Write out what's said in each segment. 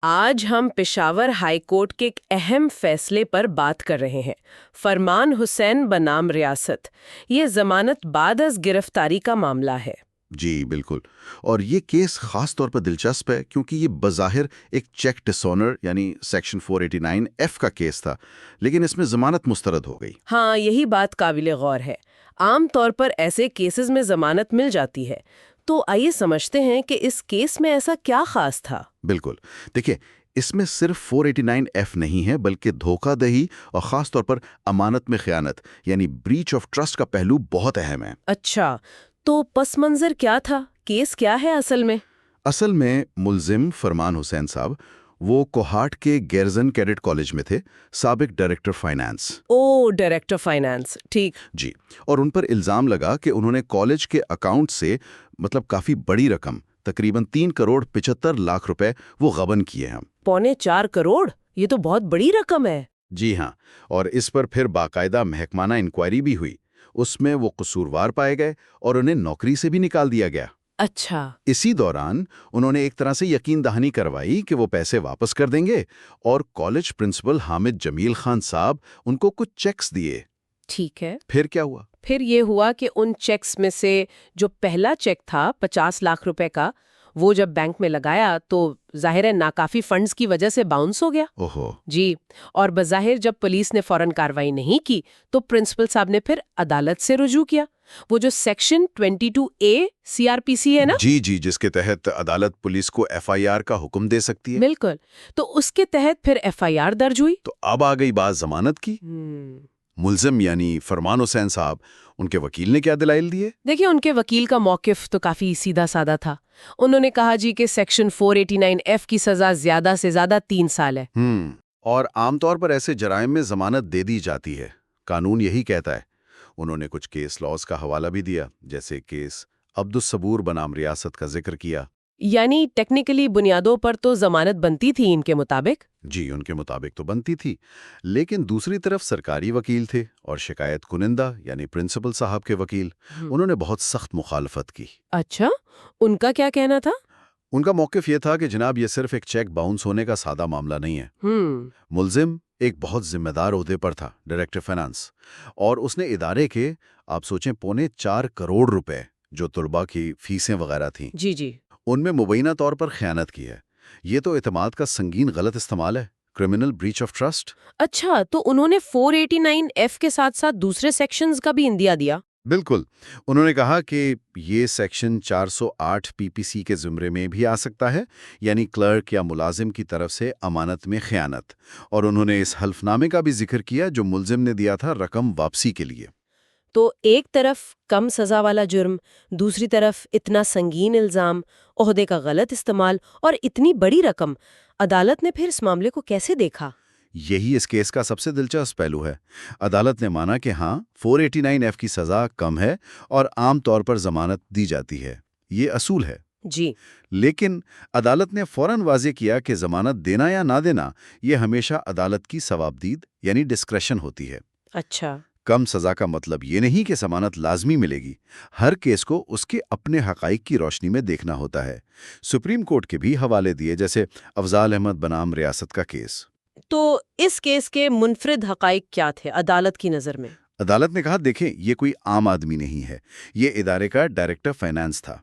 آج ہم Peshawar high court کے ایک اہم فیصلے پر بات کر رہے ہیں۔ فرمان حسین بنام ریاست، یہ ضمانت بعد از گرفتاری کا معاملہ ہے۔ جی بالکل، اور یہ کیس خاص طور پر دلچسپ ہے کیونکہ یہ بظاہر ایک چیک ڈسونر یعنی سیکشن 489 کا کیس تھا، لیکن اس میں ضمانت مسترد ہو گئی۔ ہاں، یہی بات قابل غور ہے۔ عام طور پر ایسے کیسز میں ضمانت مل جاتی ہے، تو آئیے سمجھتے ہیں کہ اس کیس میں ایسا کیا خاص تھا۔ بالکل، دیکھیں اس میں صرف 489 نہیں ہے بلکہ دھوکہ دہی اور خاص طور پر امانت میں خیانت یعنی بریچ آف ٹرسٹ کا پہلو بہت اہم ہے۔ اچھا، تو پس منظر کیا تھا؟ کیس کیا ہے اصل میں؟ اصل میں ملزم فرمان حسین صاحب وہ کوہاٹ کے گیرزن کیڈٹ کالج میں تھے، سابق ڈائریکٹر فائنانس۔ او، ڈائریکٹر فائنانس، ٹھیک۔ جی، اور ان پر الزام لگا کہ انہوں نے کالج کے اکاؤنٹ سے کافی بڑی رقم تقریباً 3,75,00,000 روپے وہ غبن کیے ہیں۔ 4.25 کروڑ؟ یہ تو بہت بڑی رقم ہے۔ جی ہاں، اور اس پر پھر باقاعدہ محکمانہ انکوائری بھی ہوئی۔ اس میں وہ قصوروار پائے گئے اور انہیں نوکری سے بھی نکال دیا گیا۔ اچھا۔ اسی دوران انہوں نے ایک طرح سے یقین دہانی کروائی کہ وہ پیسے واپس کر دیں گے، اور کالج پرنسپل حامد جمیل خان صاحب ان کو کچھ چیکس دیے۔ ٹھیک ہے۔ پھر کیا ہوا؟ پھر یہ ہوا کہ ان چیکس میں سے جو پہلا چیک تھا 50 لاکھ روپے کا، وہ جب بینک میں لگایا تو ظاہر ہے ناکافی فنڈز کی وجہ سے باؤنس ہو گیا۔ اوہو۔ جی، اور بظاہر جب پولیس نے فوراً کاروائی نہیں کی تو پرنسپل صاحب نے پھر عدالت سے رجوع کیا۔ وہ جو سیکشن 22A CRPC ہے نا؟ جی، جس کے تحت عدالت پولیس کو FIR کا حکم دے سکتی ہے۔ بالکل، تو اس کے تحت پھر FIR درج ہوئی۔ تو اب آ گئی بات ضمانت کی۔ ملزم یعنی فرمان حسین صاحب، ان کے وکیل نے کیا دلائل دیے؟ دیکھیں، ان کے وکیل کا موقف تو کافی سیدھا سادہ تھا۔ انہوں نے کہا جی کہ سیکشن 489F کی سزا زیادہ سے زیادہ 3 سال ہے۔ اور عام طور پر ایسے جرائم میں ضمانت دے دی جاتی ہے، قانون یہی کہتا ہے۔ انہوں نے کچھ کیس لاز کا حوالہ بھی دیا، جیسے کیس عبدالصبور بنام ریاست کا ذکر کیا۔ یعنی ٹیکنیکلی بنیادوں پر تو ضمانت بنتی تھی ان کے مطابق؟ جی، ان کے مطابق تو بنتی تھی، لیکن دوسری طرف سرکاری وکیل تھے اور شکایت کنندہ یعنی پرنسپل صاحب کے وکیل، انہوں نے بہت سخت مخالفت کی۔ اچھا، ان کا کیا کہنا تھا؟ ان کا موقف یہ تھا کہ جناب یہ صرف ایک چیک باؤنس ہونے کا سادہ معاملہ نہیں ہے۔ ملزم ایک بہت ذمہ دار عہدے پر تھا، ڈائریکٹر فائنانس، اور اس نے ادارے کے آپ سوچیں 4.25 کروڑ روپے جو طلباء کی فیسیں وغیرہ تھیں، جی ان میں مبینہ طور پر خیانت کی ہے۔ یہ تو اعتماد کا سنگین غلط استعمال ہے، کرمنل بریچ آف ٹرسٹ۔ اچھا، تو انہوں نے 489F کے ساتھ ساتھ دوسرے سیکشنز کا بھی اندیا دیا؟ بالکل، انہوں نے کہا کہ یہ سیکشن 408 PPC کے زمرے میں بھی آ سکتا ہے، یعنی کلرک یا ملازم کی طرف سے امانت میں خیانت، اور انہوں نے اس حلف نامے کا بھی ذکر کیا جو ملزم نے دیا تھا رقم واپسی کے لیے۔ تو ایک طرف کم سزا والا جرم، دوسری طرف اتنا سنگین الزام، عہدے کا غلط استعمال اور اتنی بڑی رقم۔ عدالت نے پھر اس معاملے کو کیسے دیکھا؟ یہی اس کیس کا سب سے دلچسپ پہلو ہے۔ عدالت نے مانا کہ ہاں 489F کی سزا کم ہے اور عام طور پر ضمانت دی جاتی ہے، یہ اصول ہے۔ جی، لیکن عدالت نے فوراً واضح کیا کہ ضمانت دینا یا نہ دینا یہ ہمیشہ عدالت کی ثوابدید یعنی ڈسکریشن ہوتی ہے۔ اچھا۔ کم سزا کا مطلب یہ نہیں کہ ضمانت لازمی ملے گی، ہر کیس کو اس کے اپنے حقائق کی روشنی میں دیکھنا ہوتا ہے۔ سپریم کورٹ کے بھی حوالے دیے، جیسے افضال احمد بنام ریاست کا کیس۔ تو اس کیس کے منفرد حقائق کیا تھے عدالت کی نظر میں؟ عدالت نے کہا دیکھیں یہ کوئی عام آدمی نہیں ہے، یہ ادارے کا ڈائریکٹر فائنانس تھا۔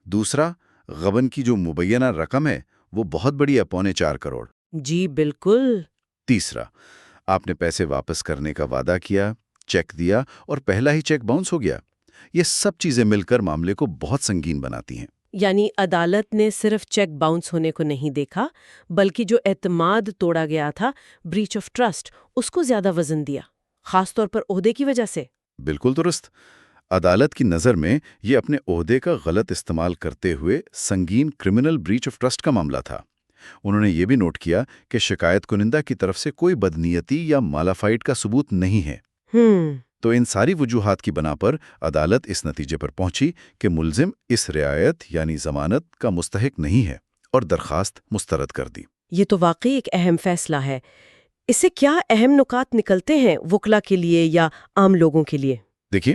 دوسرا، غبن کی جو مبینہ رقم ہے وہ بہت بڑی ہے، 4.25 کروڑ۔ جی بالکل۔ تیسرا، آپ نے پیسے واپس کرنے کا وعدہ کیا، چیک دیا اور پہلا ہی چیک باؤنس ہو گیا۔ یہ سب چیزیں مل کر معاملے کو بہت سنگین بناتی ہیں۔ یعنی عدالت نے صرف چیک باؤنس ہونے کو نہیں دیکھا، بلکہ جو اعتماد توڑا گیا تھا، بریچ آف ٹرسٹ، اس کو زیادہ وزن دیا، خاص طور پر عہدے کی وجہ سے۔ بالکل درست۔ عدالت کی نظر میں یہ اپنے عہدے کا غلط استعمال کرتے ہوئے سنگین کرمنل بریچ آف ٹرسٹ کا معاملہ تھا۔ انہوں نے یہ بھی نوٹ کیا کہ شکایت کنندہ کی طرف سے کوئی بدنیتی یا مالافائٹ کا ثبوت نہیں ہے۔ تو ان ساری وجوہات کی بنا پر عدالت اس نتیجے پر پہنچی کہ ملزم اس رعایت یعنی ضمانت کا مستحق نہیں ہے اور درخواست مسترد کر دی۔ یہ تو واقعی ایک اہم فیصلہ ہے۔ اس سے کیا اہم نکات نکلتے ہیں وکلا کے لیے یا عام لوگوں کے لیے؟ دیکھیے،